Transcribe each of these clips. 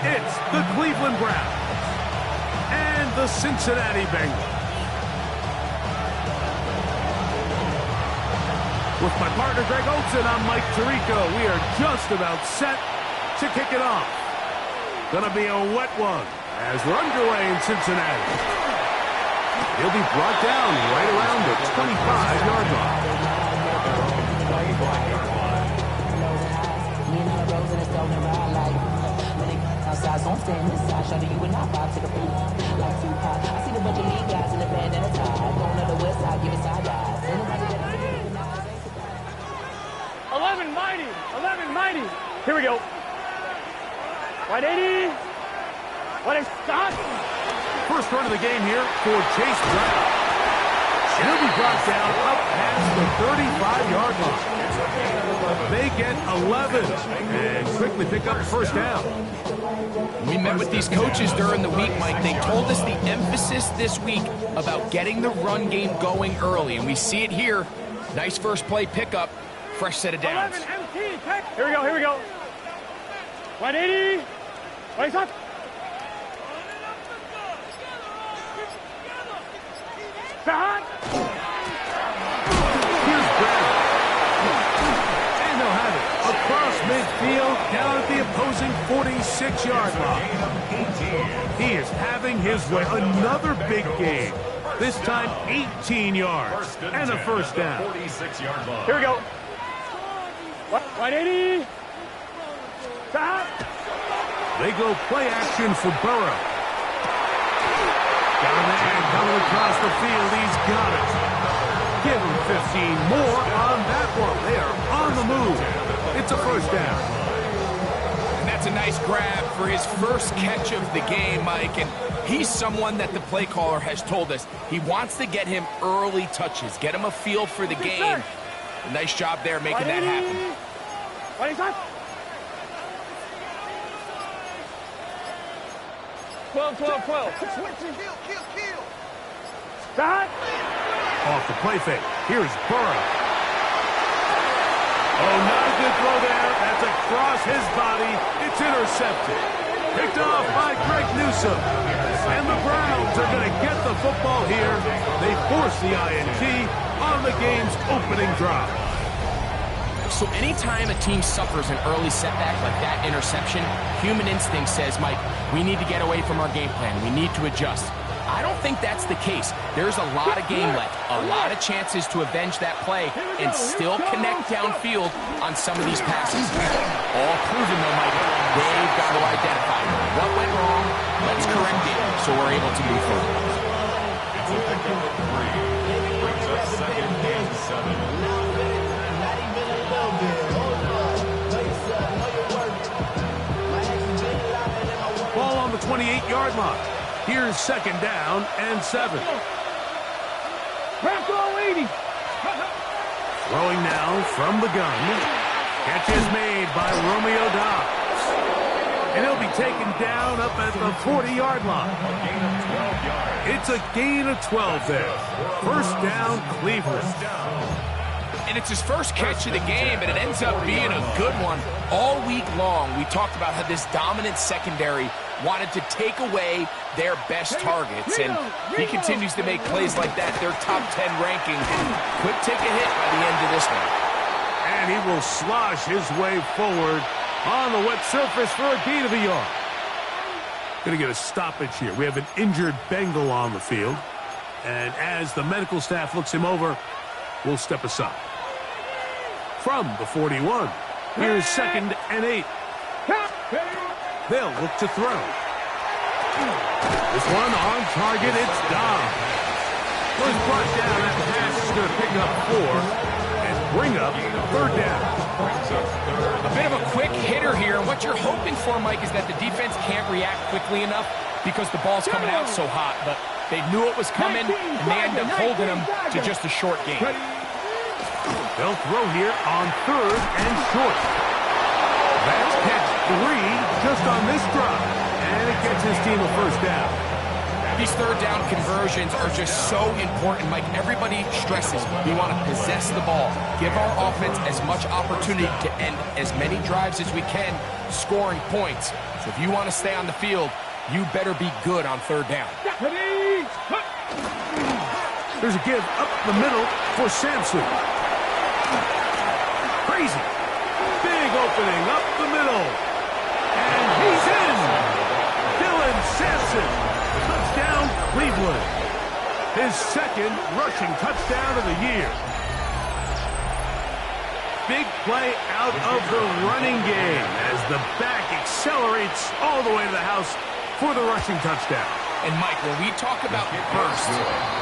It's the Cleveland Browns and the Cincinnati Bengals. With my partner, Greg Olson, I'm Mike Tirico. We are just about set to kick it off. Gonna be a wet one as we're underway in Cincinnati. He'll be brought down right around the 25-yard line. Mighty. Here we go. 180. What is stop? First run of the game here for Chase Brown. He'll be brought down up past the 35-yard line. They get 11 and quickly pick up first down. We met with these coaches during the week, Mike. They told us the emphasis this week about getting the run game going early, and we see it here. Nice first play pickup, fresh set of downs. 11 MT. Here we go. 180. What is up? Here's Brown. And they'll have it across midfield down at the opposing 46-yard line. He is having his way. Another big game. This time 18 yards and a first down. Here we go. 180. Stop. They go play action for Burrow. Down the end, coming across the field. He's got it. Give him 15 more on that one. They are on the move. It's a first down. And that's a nice grab for his first catch of the game, Mike. And he's someone that the play caller has told us he wants to get him early touches, get him a feel for the game. A nice job there making that happen. What is that? 12. Stop. Off the play fake. Here's Burrow. Oh, not a good throw there. That's across his body. It's intercepted. Picked off by Greg Newsome. And the Browns are going to get the football here. They force the INT on the game's opening drive. So anytime a team suffers an early setback like that interception, human instinct says, Mike, we need to get away from our game plan. We need to adjust. I don't think that's the case. There's a lot of game left, a lot of chances to avenge that play and still connect downfield on some of these passes. All proven, though, Mike, they've got to identify what went wrong, let's correct it so we're able to move forward. It's a pickup of 3. Brings us second and 7. Ball on the 28-yard line. Here's second down and 7. Throwing now from the gun. Catch is made by Romeo Dobbs. And he'll be taken down up at the 40-yard line. It's a gain of 12 there. First down, Cleveland. And it's his first catch of the game, and it ends up being a good one. All week long, we talked about how this dominant secondary wanted to take away their best targets, and he continues to make plays like that. Their top 10 ranking could take a hit by the end of this one. And he will slosh his way forward on the wet surface for a gain of a yard. Going to get a stoppage here. We have an injured Bengal on the field, and as the medical staff looks him over, we'll step aside. From the 41, here's second and 8. They'll look to throw. This one on target, it's Dobbs. Was brought down. That pass is going to pick up 4 and bring up third down. A bit of a quick hitter here. What you're hoping for, Mike, is that the defense can't react quickly enough because the ball's coming out so hot. But they knew it was coming, and they end up holding them to just a short game. They'll throw here on third and short. That's catch 3 just on this drive. And it gets his team a first down. These third down conversions are just so important, Mike. Everybody stresses we want to possess the ball, give our offense as much opportunity to end as many drives as we can, scoring points. So if you want to stay on the field, you better be good on third down. There's a give up the middle for Sampson. Crazy. Big opening up the middle. And he's in. Dylan Sampson. Touchdown, Cleveland. His second rushing touchdown of the year. Big play out of the running game as the back accelerates all the way to the house for the rushing touchdown. And Mike, when we talk about burst,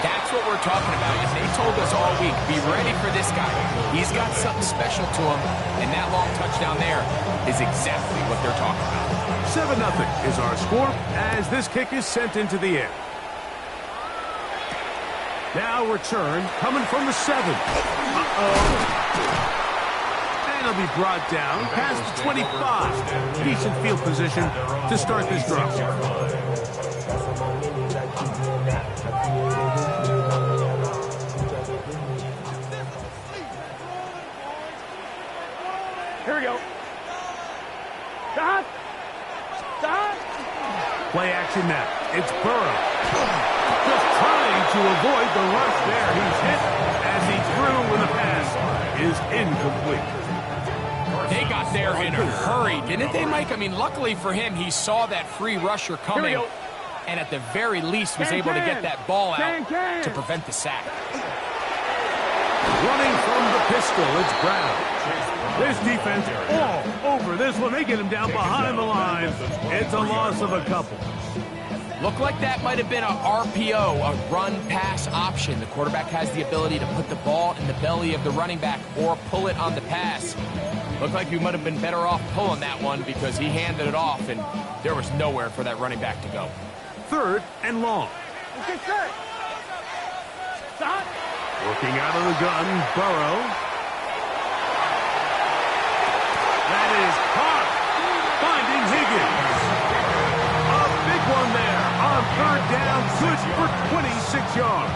that's what we're talking about. And they told us all week, be ready for this guy. He's got something special to him, and that long touchdown there is exactly what they're talking about. 7-0 is our score as this kick is sent into the air. Now return coming from the 7. And he'll be brought down past the 25. Decent field position to start this drive. Here we go. Stop. Stop. Play action now. It's Burrow. Just trying to avoid the rush there. He's hit as he threw when the pass is incomplete. They got there in a hurry, didn't they, Mike? I mean, luckily for him, he saw that free rusher coming, and at the very least was able to get that ball out to prevent the sack. Running from the pistol, it's Brown. This defense all over this one. They get him down behind the line. It's a loss of a couple. Looked like that might have been a RPO, a run-pass option. The quarterback has the ability to put the ball in the belly of the running back or pull it on the pass. Looked like he might have been better off pulling that one because he handed it off, and there was nowhere for that running back to go. 3rd and long. Stop. Working out of the gun, Burrow. That is caught. Finding Higgins. A big one there on 3rd down. Good for 26 yards.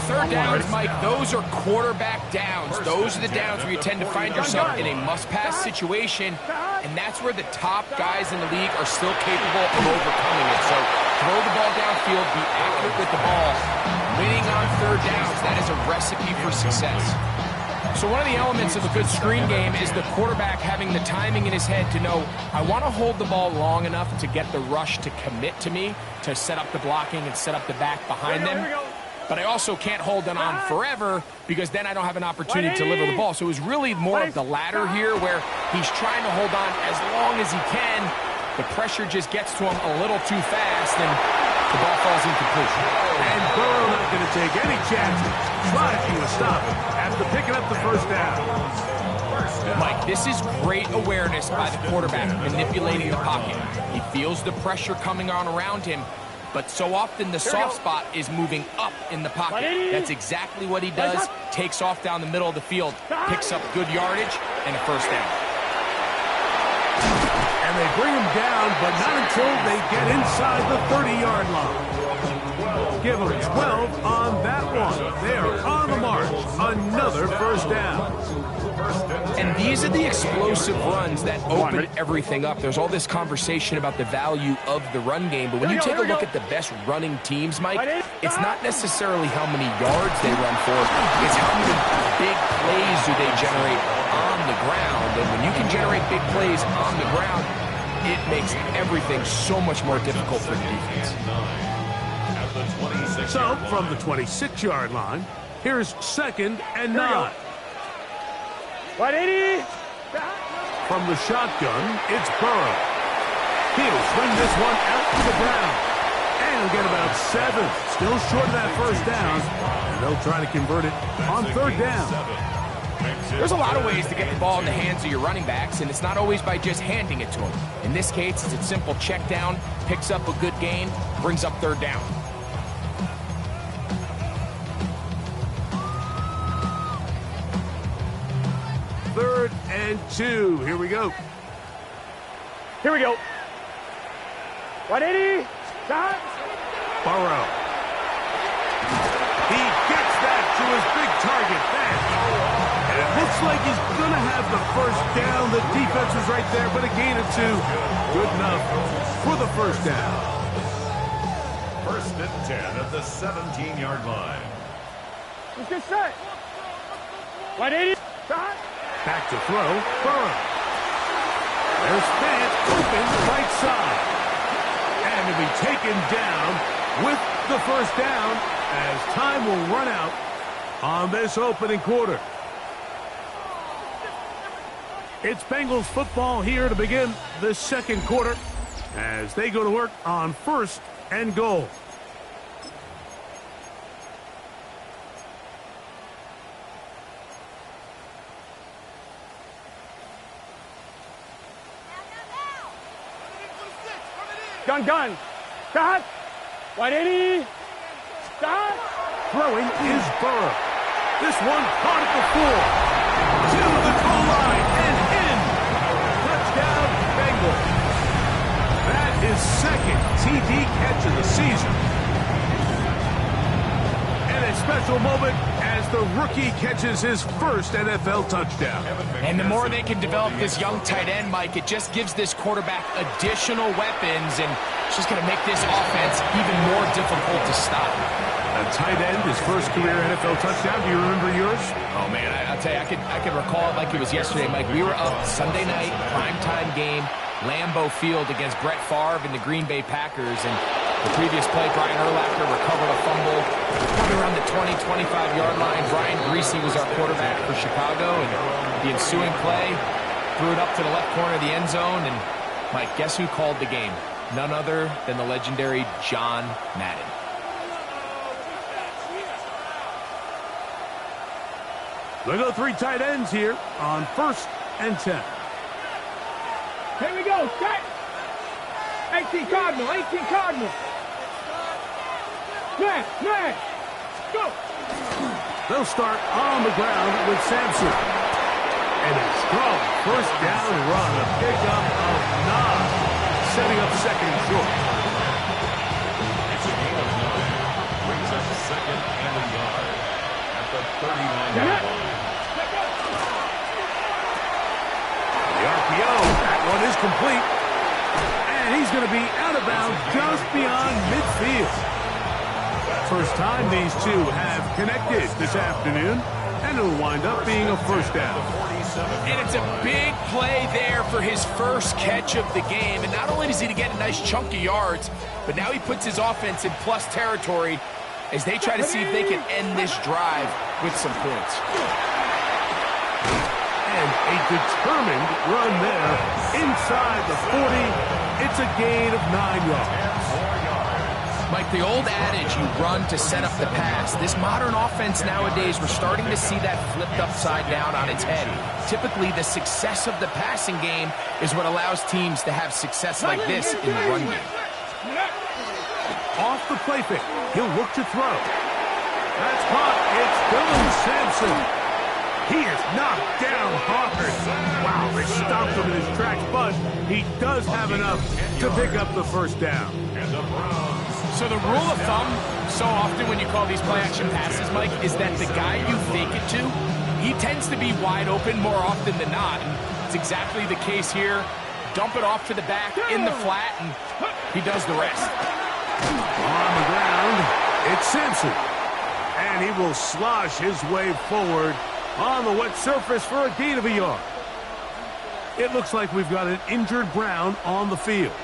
3rd downs, Mike, those are quarterback downs. Those are the downs where you tend to find yourself in a must-pass situation, and that's where the top guys in the league are still capable of overcoming it. So throw the ball downfield, be accurate with the ball. Winning on 3rd downs, that is a recipe for success. So one of the elements of a good screen game is the quarterback having the timing in his head to know, I want to hold the ball long enough to get the rush to commit to me, to set up the blocking and set up the back behind them. But I also can't hold it on forever because then I don't have an opportunity to deliver the ball. So it was really more of the latter here where he's trying to hold on as long as he can. The pressure just gets to him a little too fast and the ball falls incomplete. And Burrow not going to take any chances. Trying to stop it after picking up the 1st down. Mike, this is great awareness by the quarterback manipulating the pocket. He feels the pressure coming on around him, but so often the soft spot is moving up in the pocket. That's exactly what he does. Takes off down the middle of the field, picks up good yardage, and a 1st down. And they bring him down, but not until they get inside the 30-yard line. Give them 12 on that one. They are on the march. Another 1st down. And these are the explosive runs that open everything up. There's all this conversation about the value of the run game, but when you take a look at the best running teams, Mike, it's not necessarily how many yards they run for, it's how many big plays do they generate on the ground. And when you can generate big plays on the ground, it makes everything so much more difficult for the defense. So, from the 26-yard line, here's 2nd and 9. 180. From the shotgun, it's Burrow. He'll swing this one out to the ground. And he'll get about 7. Still short of that 1st down. And they'll try to convert it on 3rd down. There's a lot of ways to get the ball in the hands of your running backs, and it's not always by just handing it to them. In this case, it's a simple check down, picks up a good gain, brings up 3rd down. Third and 2. Here we go. Here we go. 180. Stop. Burrow. He gets that to his big target. And it looks Looks like he's going to have the first down. The defense was right there, but a gain of 2. Good enough for the first down. First and 10 at the 17-yard line. Let's get set. 180. Shot. Back to throw. Burrow. There's Fant open right side. And to be taken down with the first down as time will run out on this opening quarter. It's Bengals football here to begin the second quarter as they go to work on first and goal. Gun. Shot. 180. Shot. Throwing is Burrow. This one caught at the 4. To the goal line and in. Touchdown, Bengals. That is second TD catch of the season. And a special moment as the rookie catches his first NFL touchdown. And the more they can develop this young tight end, Mike, it just gives this quarterback additional weapons, and it's just going to make this offense even more difficult to stop. A tight end, his first career NFL touchdown. Do you remember yours? Oh, man, I'll tell you, I could recall it like it was yesterday, Mike. We were up Sunday night, primetime game, Lambeau Field against Brett Favre and the Green Bay Packers, and the previous play, Brian Urlacher recovered a fumble probably around the 20, 25-yard line. Brian Greasy was our quarterback for Chicago, and the ensuing play threw it up to the left corner of the end zone. And, Mike, guess who called the game? None other than the legendary John Madden. They go 3 tight ends here on first and 10. Here we go. Set. 18 Cardinal. Man. Go. They'll start on the ground with Sampson. And a strong first down run, a pickup of 9, setting up second and short. It's a gain of 9. Brings us second and a yard at the 39-yard line. The RPO, that one is complete. And he's going to be out of bounds just beyond midfield. First time these two have connected this afternoon, and it'll wind up being a first down. And it's a big play there for his first catch of the game. And not only does he get a nice chunk of yards, but now he puts his offense in plus territory as they try to see if they can end this drive with some points. And a determined run there inside the 40. It's a gain of 9 yards. Mike, the old adage, you run to set up the pass. This modern offense nowadays, we're starting to see that flipped upside down on its head. Typically, the success of the passing game is what allows teams to have success like this in the run game. Off the play fake, he'll look to throw. That's caught. It's Dylan Sampson. He is knocked down hard. Wow, they stopped him in his tracks, but he does have enough to pick up the first down. So the rule of thumb, so often when you call these play-action passes, Mike, is that the guy you fake it to, he tends to be wide open more often than not. And it's exactly the case here. Dump it off to the back in the flat, and he does the rest. On the ground, it's Simpson. And he will slosh his way forward on the wet surface for a gain of a yard. It looks like we've got an injured Brown on the field.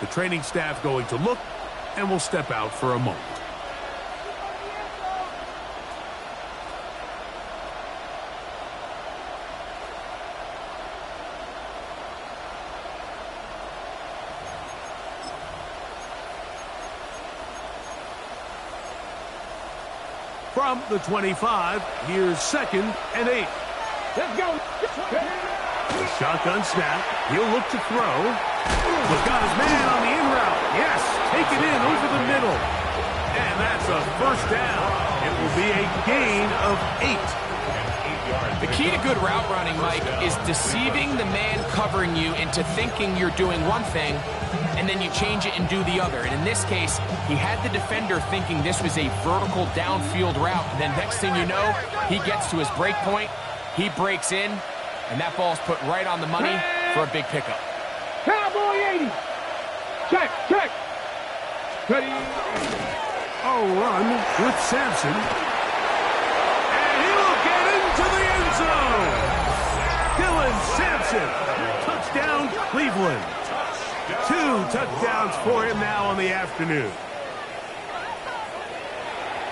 The training staff going to look, and will step out for a moment. From the 25, here's second and 8. Let's go. The shotgun snap. He'll look to throw. He's got his man on the in route. Yes, take it in over the middle. And that's a first down. It will be a gain of 8. The key to good route running, Mike, is deceiving the man covering you into thinking you're doing one thing, and then you change it and do the other. And in this case, he had the defender thinking this was a vertical downfield route. And then next thing you know, he gets to his break point, He breaks in, and that ball's put right on the money for a big pickup. Cowboy 80. Check, check. Ready. A run with Sampson. And he will get into the end zone. Dylan Sampson. Touchdown, Cleveland. 2 touchdowns for him now on the afternoon.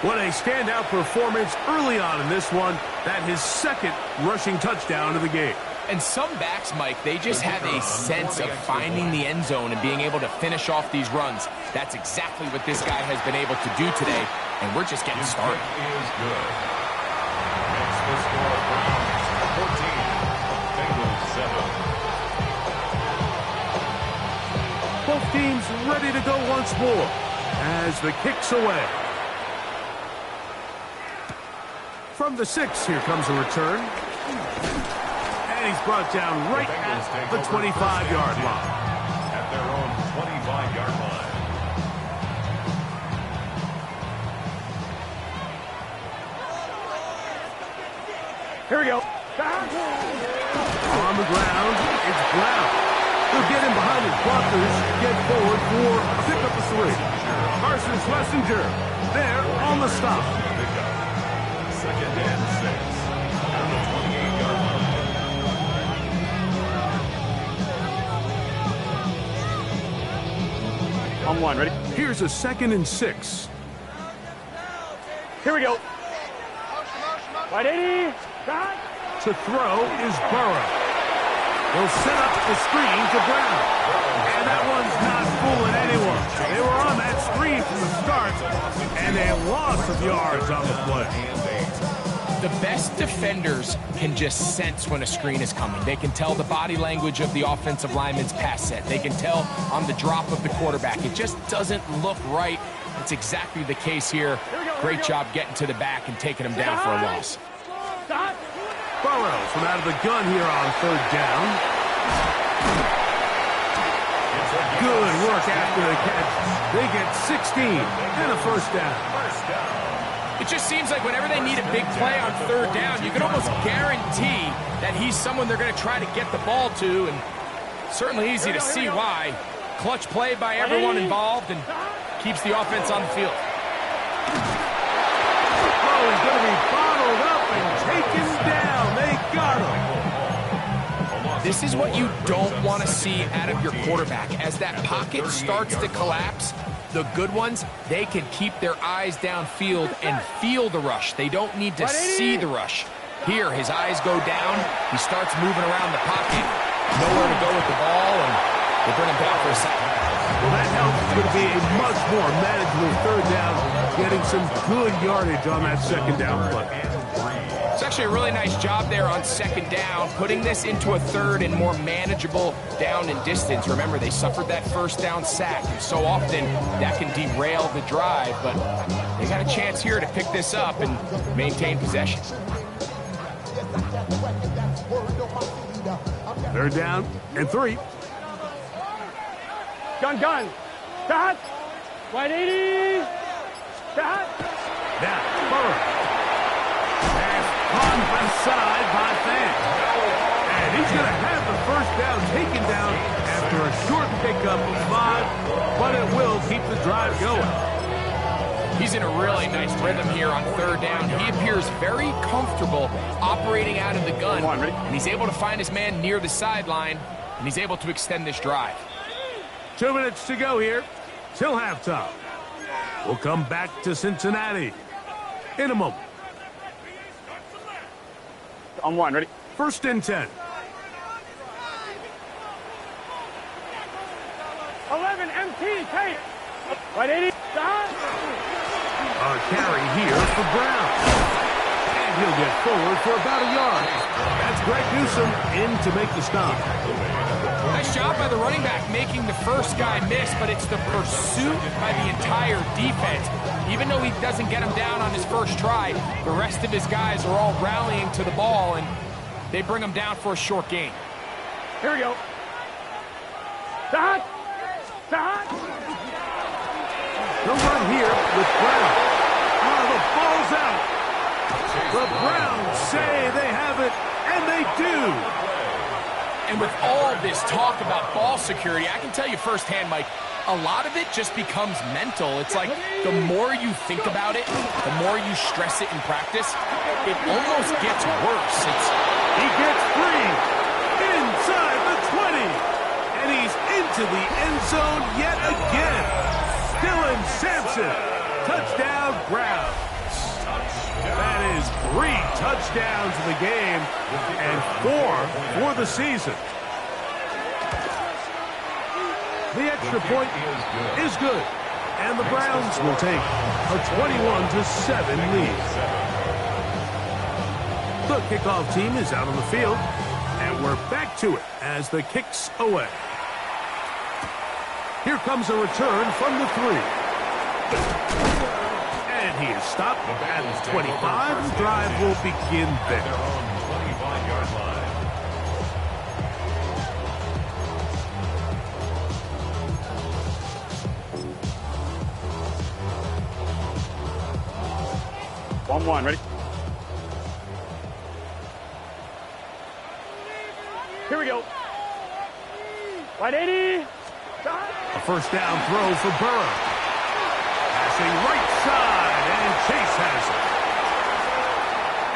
What a standout performance early on in this one. That his second rushing touchdown of the game. And some backs, Mike, they just have a sense of finding the end zone and being able to finish off these runs. That's exactly what this guy has been able to do today, and we're just getting started. Is good. Makes the score Browns 14, Bengals 7. Both teams ready to go once more as the kick's away. From the 6, here comes a return. And he's brought down right at the 25-yard line. At their own 25-yard line. Here we go. On the ground, it's Brown. He'll get him behind his blockers, get forward for a pickup of 3. Carson Schlesinger there on the stop. Second and 6. At the 28-yard line. On 1, ready? Here's a 2nd and 6. Here we go. Right 80. Shot. To throw is Burrow. He'll set up the screen to Brown. And that one's not fooling anyone. They were on that screen from the start, and a loss of yards on the play. The best defenders can just sense when a screen is coming. They can tell the body language of the offensive lineman's pass set. They can tell on the drop of the quarterback. It just doesn't look right. It's exactly the case here. Great job getting to the back and taking him down for a loss. Burrows from out of the gun here on 3rd down. Good work after the catch. They get 16 and a 1st down. It just seems like whenever they need a big play on 3rd down, you can almost guarantee that he's someone they're going to try to get the ball to, and certainly easy to see why. Clutch play by everyone involved and keeps the offense on the field. Oh, he's going to be bottled up and taken down. They got him. This is what you don't want to see out of your quarterback. As that pocket starts to collapse, the good ones, they can keep their eyes downfield and feel the rush. They don't need to see the rush. Here, his eyes go down. He starts moving around the pocket. Nowhere to go with the ball, and they bring him down for a second. Well, that helps. It's going to be a much more manageable 3rd down, getting some good yardage on that 2nd down play. It's actually a really nice job there on 2nd down, putting this into a 3rd and more manageable down and distance. Remember, they suffered that 1st down sack, and so often that can derail the drive, but they got a chance here to pick this up and maintain possession. 3rd down and 3. Gun. Shot. Right 80. Shot. Now, Burrow. Pass caught left side by Fan. And he's going to have the 1st down taken down after a short pickup of 5, but it will keep the drive going. He's in a really nice rhythm here on 3rd down. He appears very comfortable operating out of the gun, and he's able to find his man near the sideline, and he's able to extend this drive. 2 minutes to go here till halftime. We'll come back to Cincinnati in a moment. On 1, ready? 1st and 10. 11, MT, take. Right 80. Shot. A carry here for Brown. And he'll get forward for about a yard. That's Greg Newsome in to make the stop. Nice job by the running back making the first guy miss, but it's the pursuit by the entire defense. Even though he doesn't get him down on his first try, the rest of his guys are all rallying to the ball, and they bring him down for a short gain. Here we go. Shot. The run here with Brown. Oh, the ball's out. The Browns say they have it And they do. And with all this talk about ball security, I can tell you firsthand, Mike, a lot of it just becomes mental. It's like the more you think about it, the more you stress it in practice, it almost gets worse. He gets free inside the 20. And he's into the end zone yet again. Dylan Sampson, touchdown Browns. That is 3 touchdowns in the game and 4 for the season. The extra point is good, and the Browns will take a 21-7 lead. The kickoff team is out on the field, and we're back to it as the kick's away. Here comes a return from the 3. And he is stopped at the 25. The drive will begin there. 25-yard line. One, ready? Here we go. Right 80. A first down throw for Burrow. Passing right side, and Chase has it.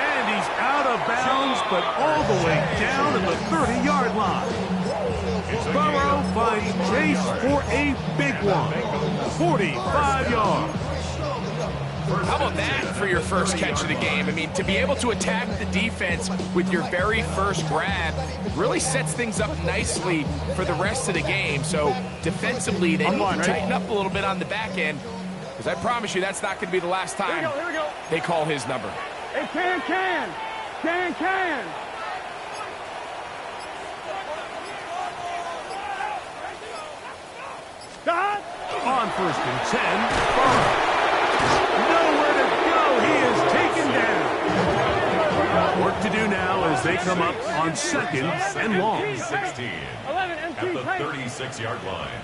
And he's out of bounds, but all the way down at the 30-yard line. Burrow finds Chase for a big one. 45 yards. How about that for your first catch of the game? I mean, to be able to attack the defense with your very first grab really sets things up nicely for the rest of the game. So defensively, they need to tighten up a little bit on the back end, because I promise you that's not going to be the last time they call his number. Hey, can. Stop. On first and 10, Burrow. Nowhere to go. He is taken down. Work to do now as they come up on second and long. 16 at the 36-yard line.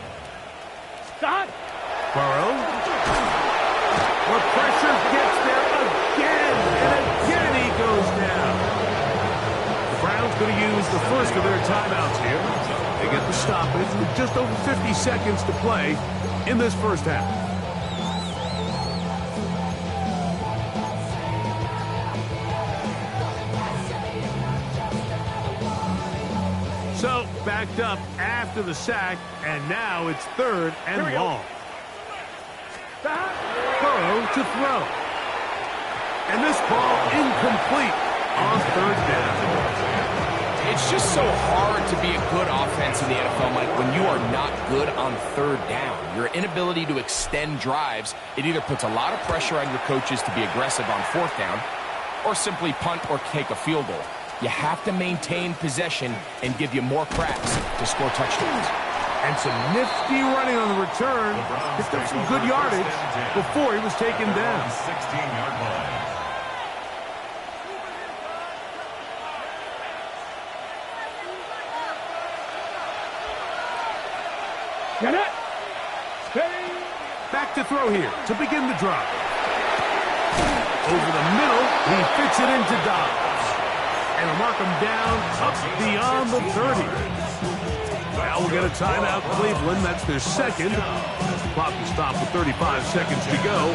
Stop. Burrow. The pressure gets there again, and again he goes down. The Browns going to use the first of their timeouts here. They get the stoppage with just over 50 seconds to play in this first half. So, backed up after the sack, and now it's third and long. Burrow to throw. And this ball incomplete on third down. It's just so hard to be a good offense in the NFL, Mike, when you are not good on third down. Your inability to extend drives, it either puts a lot of pressure on your coaches to be aggressive on fourth down, or simply punt or take a field goal. You have to maintain possession and give you more cracks to score touchdowns. And some nifty running on the return. Picked up some good yardage before he was taken down. 16-yard line. Get it. Back to throw here to begin the drive. Over the middle, he fits it into Dobbs. And will mark him down up beyond the 30. Now we'll get a timeout, Cleveland. That's their second. Clock will stop with 35 seconds to go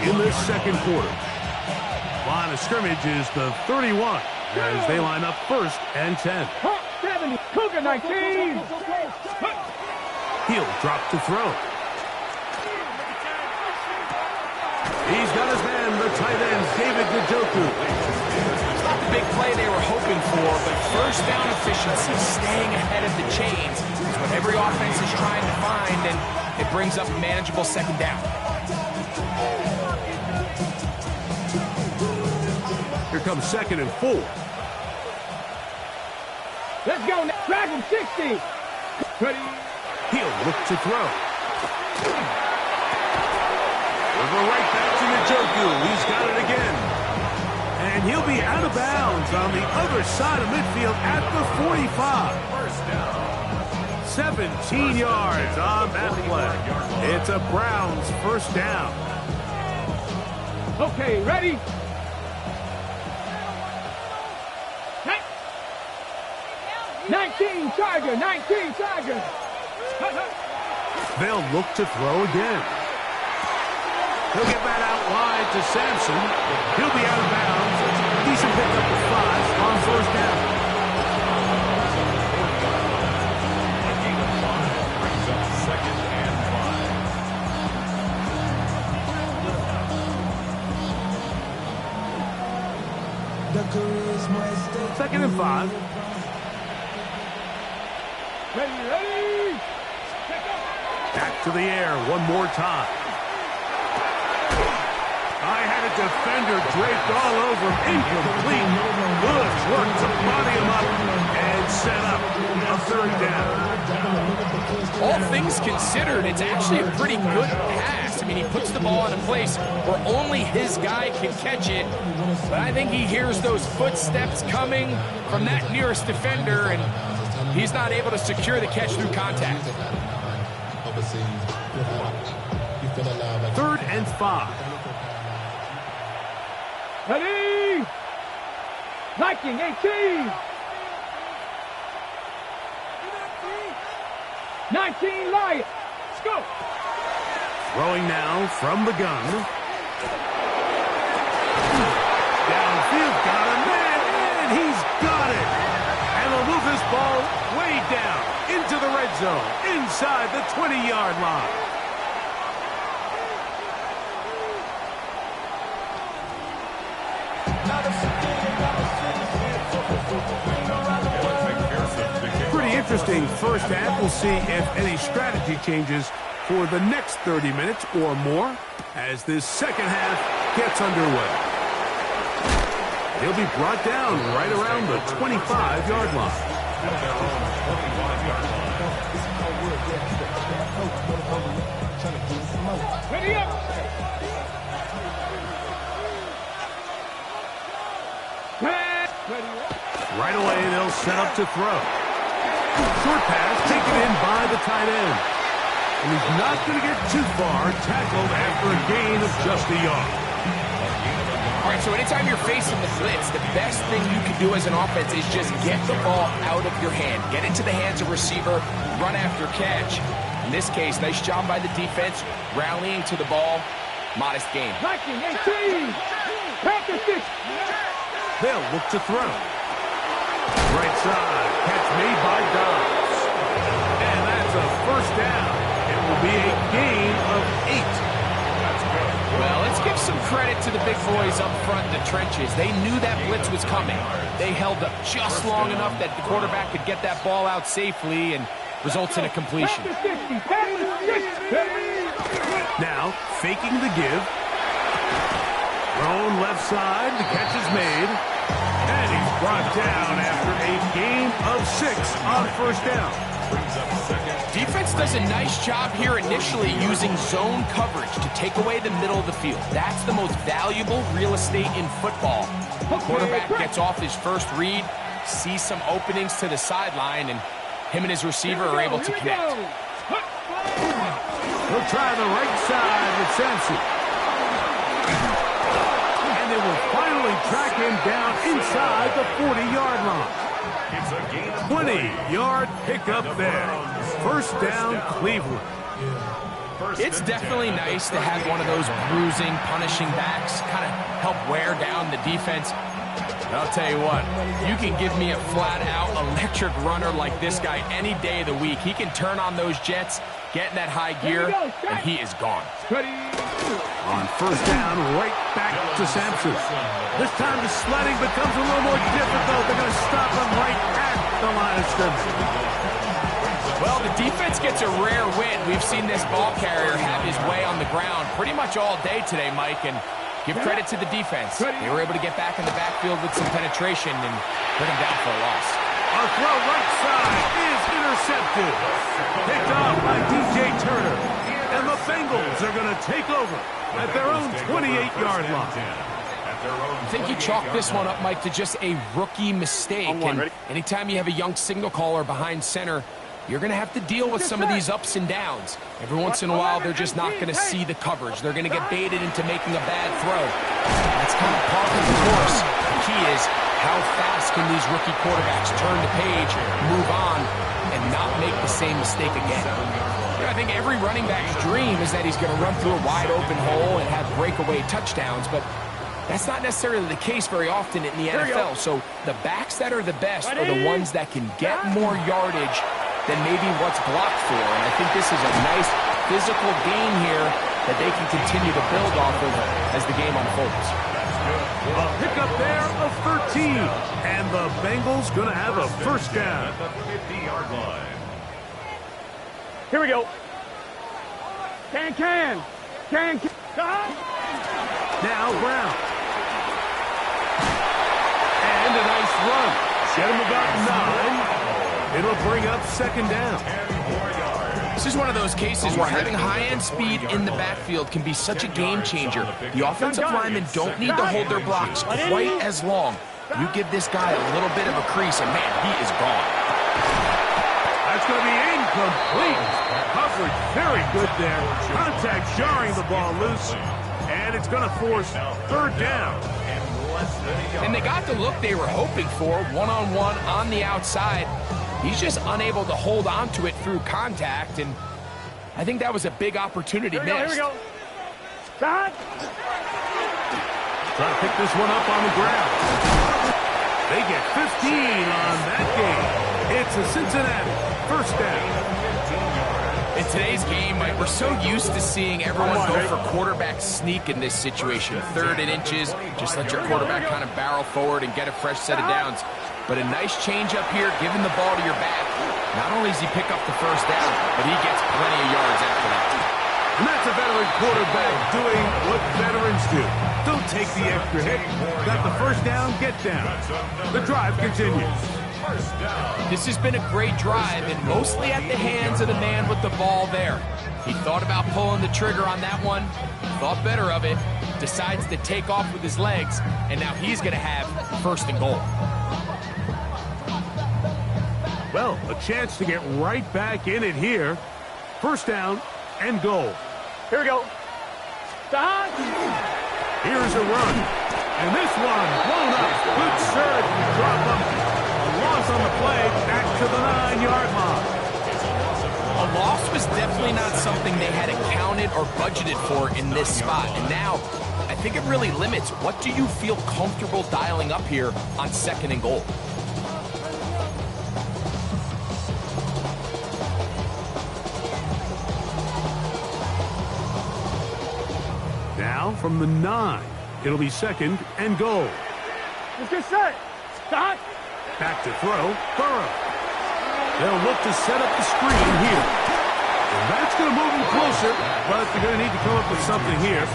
in this second quarter. Line of scrimmage is the 31 as they line up first and 10. 70, Cougar 19. He'll drop to throw. He's got his man, the tight end, David Njoku. Not the big play they were hoping for, but first down efficiency, staying ahead of the chains, is what every offense is trying to find, and it brings up a manageable second down. Here comes second and 4. Let's go. Drag him 60. He'll look to throw. We'll go right back to Njoku. He's got it again. And he'll be out of bounds on the other side of midfield at the 45. First down. 17 yards on that play. It's a Browns first down. Okay, ready? 19 Tiger, 19 Tiger. They'll look to throw again. He'll get that out wide to Sampson. He'll be out of bounds. Decent pickup of 5 on first down. A gain of 5 brings up 2nd and 5. 2nd and 5. Ready. Back to the air one more time. I had a defender draped all over him. Incomplete. Good work to body him up and set up a 3rd down. All things considered, it's actually a pretty good pass. I mean, he puts the ball in a place where only his guy can catch it. But I think he hears those footsteps coming from that nearest defender, and he's not able to secure the catch through contact. 3rd and 5. Ready. Viking 18. 19 Lion. Let's go. Throwing now from the gun. Downfield, got a man, and he's got it. And they'll move this ball way down into the red zone, inside the 20-yard line. Pretty interesting first half. We'll see if any strategy changes for the next 30 minutes or more as this second half gets underway. He'll be brought down right around the 25-yard line. Ready up. Right away, they'll set up to throw. Short pass taken in by the tight end. And he's not going to get too far, tackled after a gain of just a yard. All right, so anytime you're facing the blitz, the best thing you can do as an offense is just get the ball out of your hand. Get into the hands of receiver, run after catch. In this case, nice job by the defense, rallying to the ball. Modest gain. Viking 18. Packers 6. They'll look to throw. Right side, catch made by Dobbs. And that's a first down. It will be a gain of 8. That's good. Well, let's give some credit to the big boys up front in the trenches. They knew that blitz was coming. They held up just long enough that the quarterback could get that ball out safely and results in a completion. Now, faking the give. Thrown left side, the catch is made. And he's brought down after a gain of 6 on first down. Defense does a nice job here initially using zone coverage to take away the middle of the field. That's the most valuable real estate in football. The quarterback gets off his first read, sees some openings to the sideline, and him and his receiver are able to connect. He'll try the right side with Sampson. And they will finally track him down inside the 40-yard line. It's a gain of 20-yard pickup there. First down, Cleveland. It's definitely nice to have one of those bruising, punishing backs kind of help wear down the defense. I'll tell you what, you can give me a flat-out electric runner like this guy any day of the week. He can turn on those jets, get in that high gear, and he is gone. On first down, right back to Sampson. This time the sledding becomes a little more difficult. They're going to stop him right at the line of scrimmage. Well, the defense gets a rare win. We've seen this ball carrier have his way on the ground pretty much all day today, Mike, and give credit to the defense. They were able to get back in the backfield with some penetration and bring him down for a loss. A throw right side is intercepted. Picked off by DJ Turner. And the Bengals are going to take over at their own 28-yard line. I think you chalk this one up, Mike, to just a rookie mistake. And anytime you have a young signal caller behind center, you're going to have to deal with some of these ups and downs. Every once in a while, they're just not going to see the coverage. They're going to get baited into making a bad throw. That's kind of par for the course. The key is how fast can these rookie quarterbacks turn the page, move on, and not make the same mistake again. I think every running back's dream is that he's going to run through a wide open hole and have breakaway touchdowns, but that's not necessarily the case very often in the NFL. So the backs that are the best are the ones that can get more yardage than maybe what's blocked for. And I think this is a nice physical gain here that they can continue to build off of as the game unfolds. A pickup there of 13. And the Bengals going to have a first down. At the 50-yard line. Here we go. Can. Now Brown. And a nice run. Get him about 9. It'll bring up second down. This is one of those cases where having high-end speed in the backfield can be such a game changer. The offensive linemen don't need to hold their blocks quite as long. You give this guy a little bit of a crease, and man, he is gone. That's going to be incomplete. Coverage very good there. Contact jarring the ball loose. And it's going to force third down. And they got the look they were hoping for, one-on-one on the outside. He's just unable to hold on to it through contact, and I think that was a big opportunity missed. Here we go. Stop. Trying to pick this one up on the ground. They get 15 on that game. It's a Cincinnati first down. In today's game, Mike, we're so used to seeing everyone go for quarterback sneak in this situation. 3rd and inches, just let your quarterback kind of barrel forward and get a fresh set of downs. But a nice change up here, giving the ball to your back. Not only does he pick up the first down, but he gets plenty of yards after that. And that's a veteran quarterback doing what veterans do. Don't take the extra hit. Got the first down, get down. The drive continues. This has been a great drive, and mostly at the hands of the man with the ball there. He thought about pulling the trigger on that one, thought better of it, decides to take off with his legs, and now he's going to have first and goal. Well, a chance to get right back in it here. First down and goal. Here we go. Stop. Here's a run. And this one blown up. Good surge. Drop him. Loss on the play, back to the 9-yard line. A loss was definitely not something they had accounted or budgeted for in this spot. And now, I think it really limits what do you feel comfortable dialing up here on 2nd and goal. Now from the 9, it'll be 2nd and goal. Let's get set. Stop. Back to throw, Burrow. They'll look to set up the screen here. And that's going to move them closer, but they're going to need to come up with something here.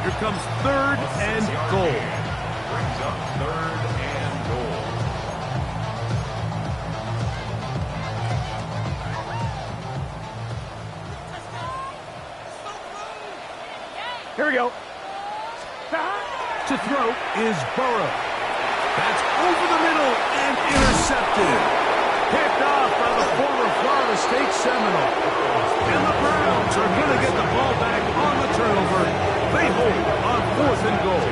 Here comes 3rd and goal. Brings up 3rd and goal. Here we go. To throw is Burrow. That's over the middle and intercepted. Picked off by the former Florida State Seminole. And the Browns are going to get the ball back on the turnover. They hold on 4th and goal.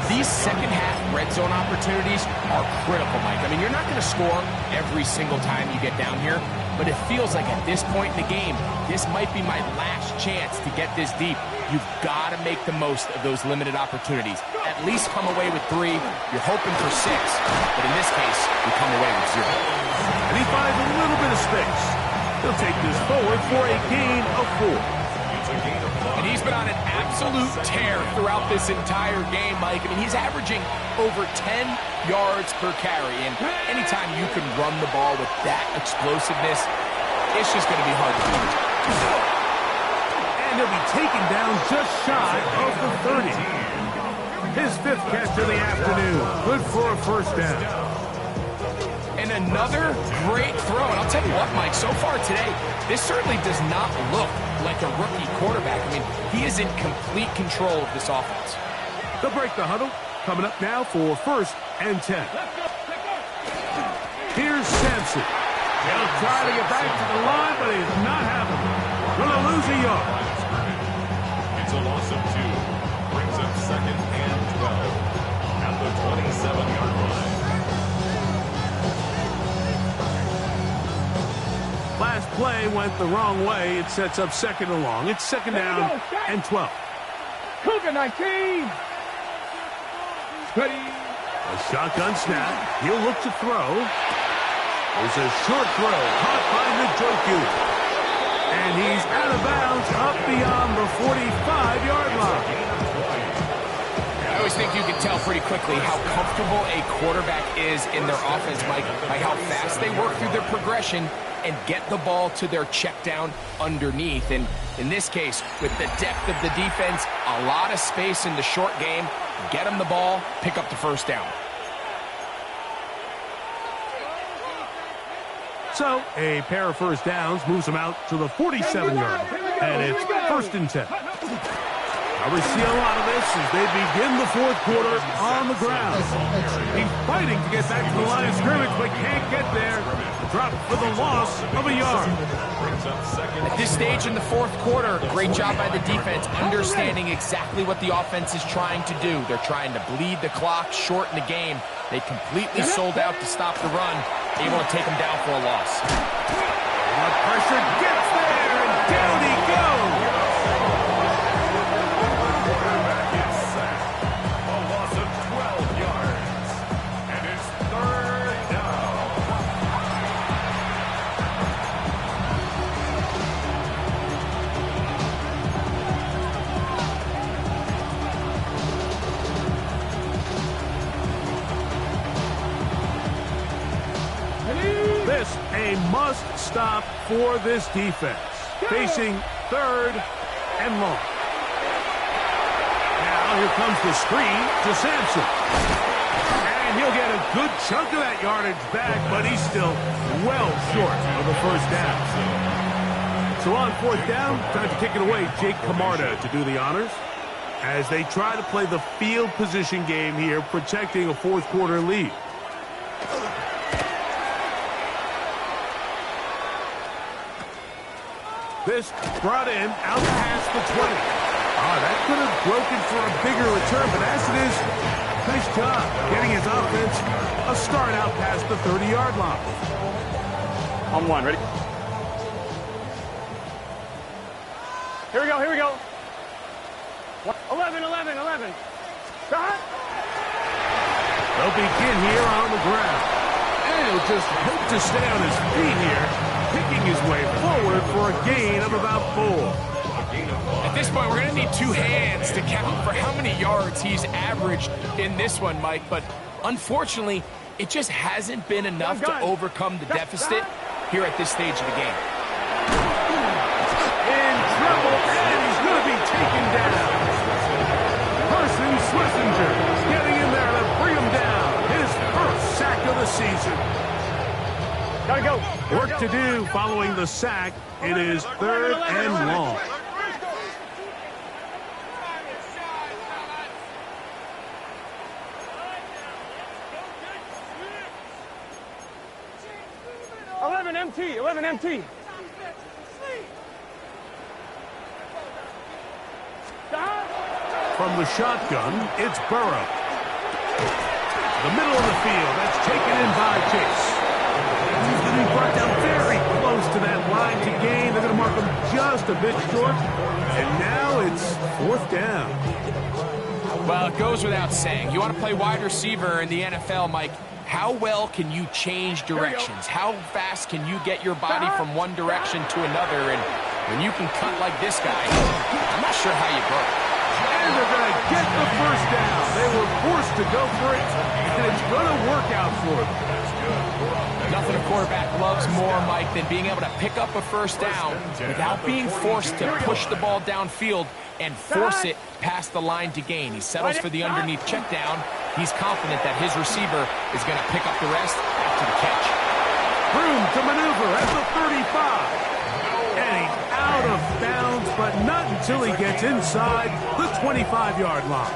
These second-half red zone opportunities are critical, Mike. I mean, you're not going to score every single time you get down here, but it feels like at this point in the game, this might be my last chance to get this deep. You've got to make the most of those limited opportunities. At least come away with 3. You're hoping for 6, but in this case, you come away with 0. And he finds a little bit of space. He'll take this forward for a gain of 4. And he's been on an absolute tear throughout this entire game, Mike. I mean, he's averaging over 10 yards per carry. And anytime you can run the ball with that explosiveness, it's just going to be hard to beat. And he'll be taken down just shy of the 30. His 5th catch of the afternoon. Good for a first down. And another great throw. And I'll tell you what, Mike, so far today, this certainly does not look like a rookie quarterback. I mean, he is in complete control of this offense. They'll break the huddle. Coming up now for 1st and 10. Here's Sampson. He'll try to get back to the line, but he's not having it. Going to lose a yard. It's a loss of 2. Brings up 2nd and 12. At the 27-yard line. Last play went the wrong way. It sets up second and long. It's second down and 12. Cougar 19. Ready. A shotgun snap. He'll look to throw. There's a short throw caught by Njoku. And he's out of bounds up beyond the 45-yard line. I always think you can tell pretty quickly how comfortable a quarterback is in their offense, Mike, by how fast they work through their progression and get the ball to their check down underneath. And in this case, with the depth of the defense, a lot of space in the short game, get them the ball, pick up the first down. So a pair of first downs moves them out to the 47-yard. And it's first and 10. Now we see a lot of this as they begin the fourth quarter on the ground. He's fighting to get back to the line of scrimmage, but can't get there. Drop for the loss of a yard. At this stage in the fourth quarter, great job by the defense, understanding exactly what the offense is trying to do. They're trying to bleed the clock, shorten the game. They completely sold out to stop the run, able to take them down for a loss. The pressure gets there, and down he goes. This a must-stop for this defense. Facing third and long. Now here comes the screen to Sampson. And he'll get a good chunk of that yardage back, but he's still well short of the first down. So on fourth down, time to kick it away. Jake Camarda to do the honors as they try to play the field position game here, protecting a fourth quarter lead. This brought in out past the 20. That could have broken for a bigger return, but as it is, nice job getting his offense a start out past the 30-yard line. On one, ready? Here we go, here we go. 11. Stop. They'll begin here on the ground. And he'll just hope to stay on his feet here, picking his way forward for a gain of about 4. At this point, we're going to need two hands to count for how many yards he's averaged in this one, Mike. But unfortunately, it just hasn't been enough to overcome the deficit here at this stage of the game. In trouble, and he's going to be taken down. Carson Schlesinger getting in there to bring him down. His first sack of the season. Gotta go. Work to do following the sack. It is third and long. Eleven MT. From the shotgun, it's Burrow. The middle of the field, that's taken in by Chase. He's going to be brought down very close to that line to gain. They're going to mark him just a bit short. And now it's fourth down. Well, it goes without saying. You want to play wide receiver in the NFL, Mike. How well can you change directions? How fast can you get your body from one direction to another? And when you can cut like this guy, I'm not sure how you broke. And they're going to get the first down. They were forced to go for it, and it's going to work out for them. Nothing a quarterback loves more, Mike, than being able to pick up a first down without being forced to push the ball downfield and force it past the line to gain. He settles for the underneath check down. He's confident that his receiver is going to pick up the rest after the catch. Room to maneuver at the 35. And he's out of bounds, but not until he gets inside the 25-yard line.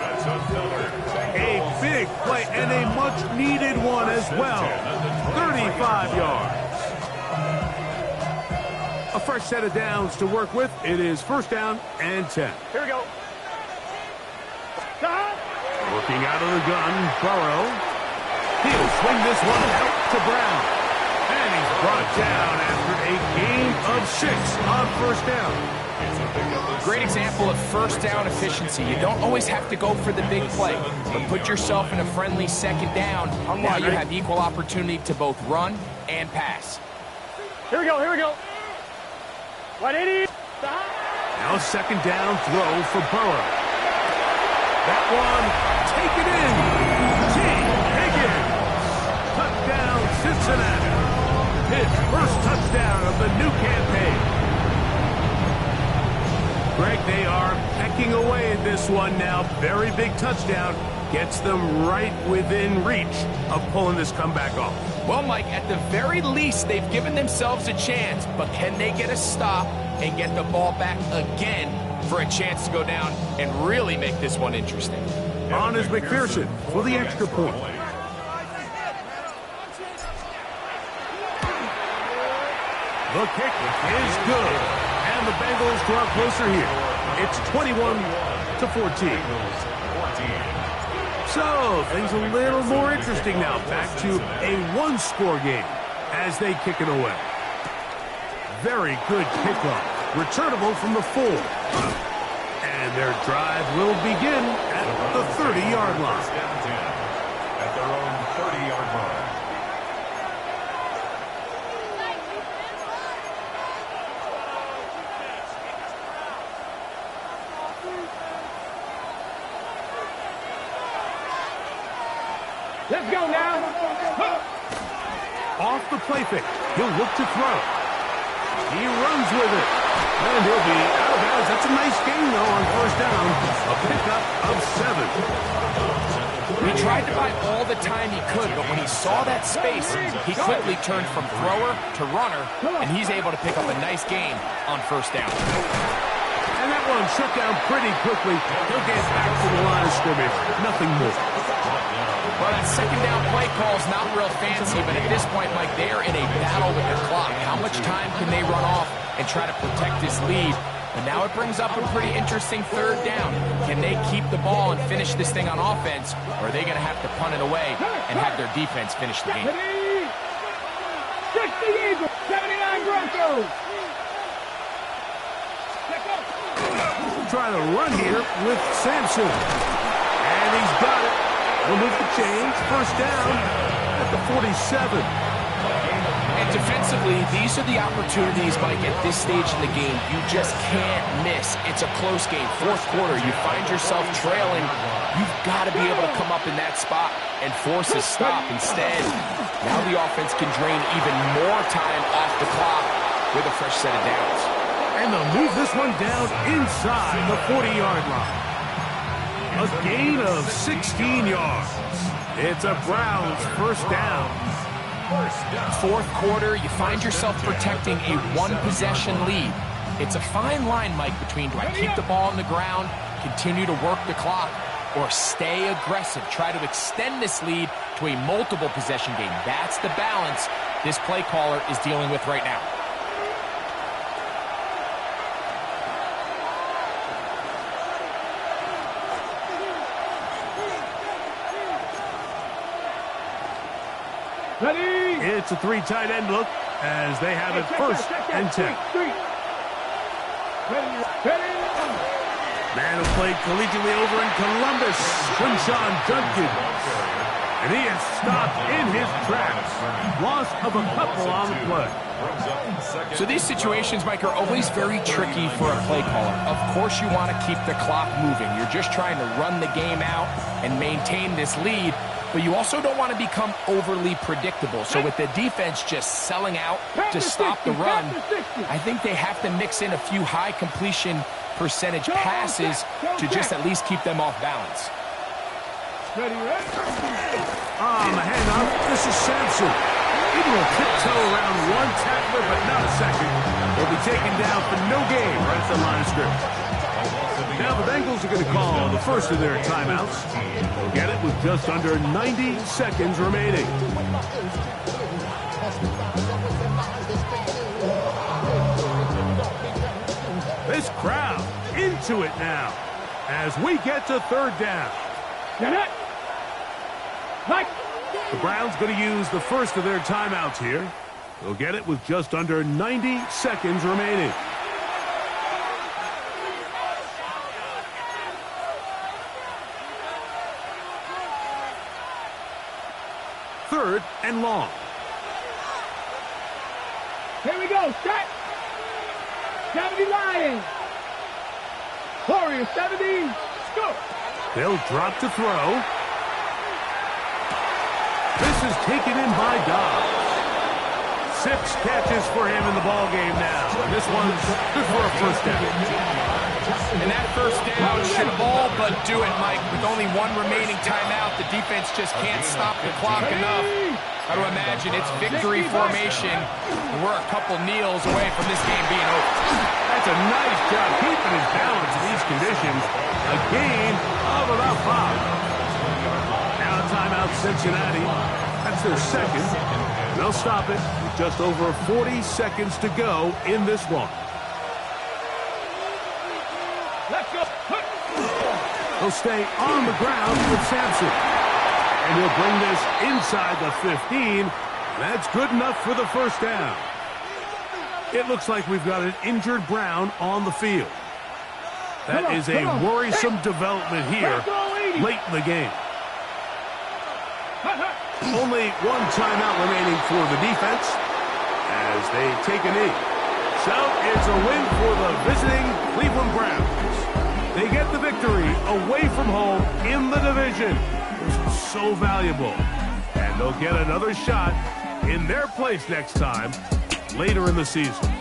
A big play and a much-needed one as well. 35 yards. A fresh set of downs to work with. It is first down and 10. Here we go. Work Looking out of the gun, Burrow. He'll swing this one out to Brown. And he's brought down after a gain of 6 on first down. Great example of first down efficiency. You don't always have to go for the big play, but put yourself in a friendly second down while you have equal opportunity to both run and pass. Here we go, here we go. 180. Now second down throw for Burrow. That one, take it in. T. Higgins. Touchdown, Cincinnati. His first touchdown of the new campaign. Greg, they are pecking away at this one now. Very big touchdown. Gets them right within reach of pulling this comeback off. Well, Mike, at the very least, they've given themselves a chance, but can they get a stop and get the ball back again for a chance to go down and really make this one interesting? On is McPherson for the extra point. The kick is good. And the Bengals draw closer here. It's 21-14. So, things a little more interesting now. Back to a one-score game as they kick it away. Very good kickoff. Returnable from the 4. And their drive will begin at the 30-yard line. At their own 30-yard line. Let's go now. Off the play fake. He'll look to throw. He runs with it. And he'll be out of bounds. That's a nice gain, though, on first down. A pickup of 7. He tried to buy all the time he could, but when he saw that space, he quickly turned from thrower to runner, and he's able to pick up a nice gain on first down. And that one shut down pretty quickly. He'll get back to the line of scrimmage. Nothing more. Well, that second down play call is not real fancy, but at this point, Mike, they are in a battle with the clock. How much time can they run off and try to protect this lead? But now it brings up a pretty interesting third down. Can they keep the ball and finish this thing on offense, or are they going to have to punt it away and have their defense finish the game? 60 Eagles, 79 Broncos. Try to run here with Sampson. And he's got it. We'll move the chains. First down at the 47. And defensively, these are the opportunities, Mike, at this stage in the game you just can't miss. It's a close game. Fourth quarter, you find yourself trailing. You've got to be able to come up in that spot and force a stop. Instead, now the offense can drain even more time off the clock with a fresh set of downs. And they'll move this one down inside the 40-yard line. A gain of 16 yards. It's a Browns first down. Fourth quarter, you find yourself protecting a one-possession lead. It's a fine line, Mike, between do I keep the ball on the ground, continue to work the clock, or stay aggressive, try to extend this lead to a multiple possession game. That's the balance this play caller is dealing with right now. Ready? It's a 3 tight end look as they have it first and 10. Ready? Man who played collegiately over in Columbus, Quinshawn Judkins. And he is stopped in his tracks. Loss of a couple on the play. So these situations, Mike, are always very tricky for a play caller. Of course you want to keep the clock moving. You're just trying to run the game out and maintain this lead. But you also don't want to become overly predictable. So with the defense just selling out to stop the run, I think they have to mix in a few high completion percentage passes to just at least keep them off balance. Ready? On the handoff, this is Sampson. Able to tiptoe around one tackler, but not a second. He'll be taken down for no gain right at the line of scrimmage. Now the Bengals are going to call the first of their timeouts. They'll get it with just under 90 seconds remaining. This crowd into it now as we get to third down. Mike. The Browns going to use the first of their timeouts here. They'll get it with just under 90 seconds remaining. Third and long. Here we go. Set. 70 Lions. Warriors 70. Go. They'll drop to throw. This is taken in by Dobbs. 6 catches for him in the ball game now. And this one's good for a first down. And that first down should all but do it, Mike. With only one remaining timeout, the defense just can't stop the clock enough. Got to imagine it's victory formation. We're a couple kneels away from this game being over. That's a nice job keeping his balance in these conditions. A gain of about 5. Now timeout Cincinnati. That's their second. They'll stop it with just over 40 seconds to go in this one. Let's go. He'll stay on the ground with Sampson. And he'll bring this inside the 15. That's good enough for the first down. It looks like we've got an injured Brown on the field. That is a worrisome development here late in the game. Only one timeout remaining for the defense as they take a knee. So it's a win for the visiting Cleveland Browns. They get the victory away from home in the division. This is so valuable. And they'll get another shot in their place next time later in the season.